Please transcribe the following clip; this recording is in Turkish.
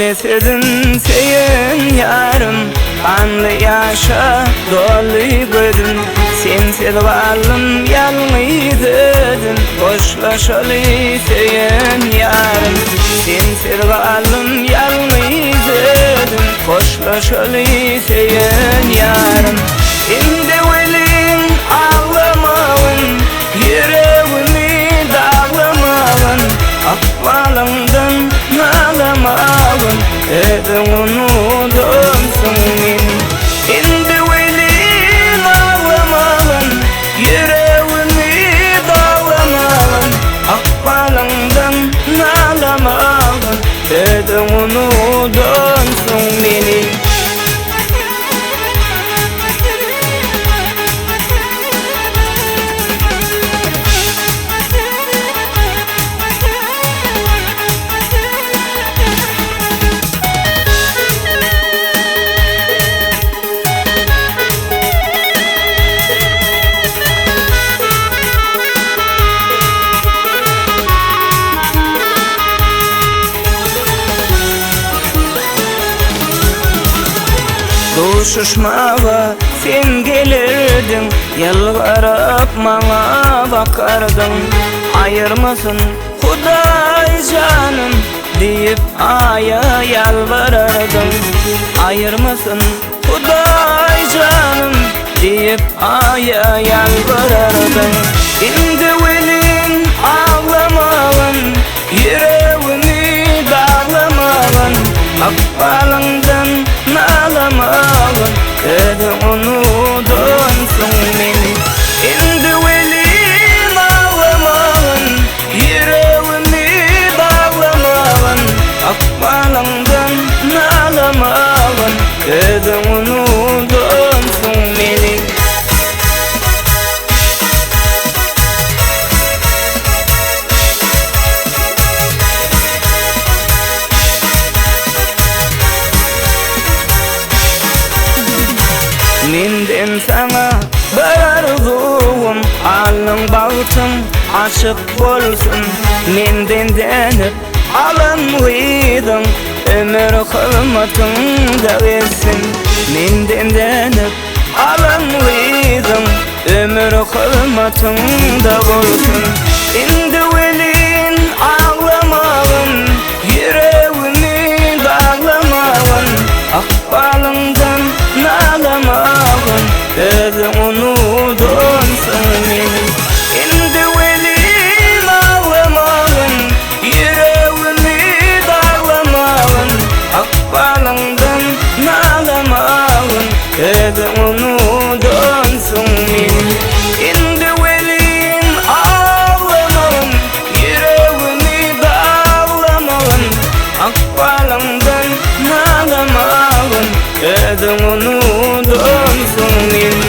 Esedin seyin yarım, kanlı yaşa dolu gözüm. Sensiz varlım yalnızdım, boşlaşalı seyin yarım. Sensiz varlım yalnızdım, boşlaşalı seyin yarım. Indi velin ağlamağın, yüreğimi dağlamağın, akvalımdan nalamağın, edin unudumsun min. Indi velin ağlamağın, yüreğimi dağlamağın, akvalımdan nalamağın, edin unudumsun min. Duşuşmağa sen gelirdin, yalvarıp bana bakardın. Ayırmasın Huday canım deyip aya yalvarırdın. Ayırmasın Huday canım deyip aya yalvarırdın. Indi velin ağlamağın, yüreğimi dağlamağın, akbalından nalamağın, edin unudumsun beni. Indi velin ağlamağın, yüreğimi dağlamağın, akbalından nalamağın, edin unudumsun beni. Menden sana barduğum, alın bağıtım açık bolsun. Menden denip alınlıydın, ömür kılmatın da versin. Menden denip alınlıydın, ömür kılmatın da bolsun. Indi velin ağlamağın, yüreğimi dağlamağın, akbalından nalamağın, edin unudumsun beni. Indi velin ağlamağın, yüreğimi dağlamağın, akbalından nalamağın, edin unudumsun beni. Indi velin ağlamağın, yüreğimi dağlamağın, akbalından nalamağın, edin unudumsun beni.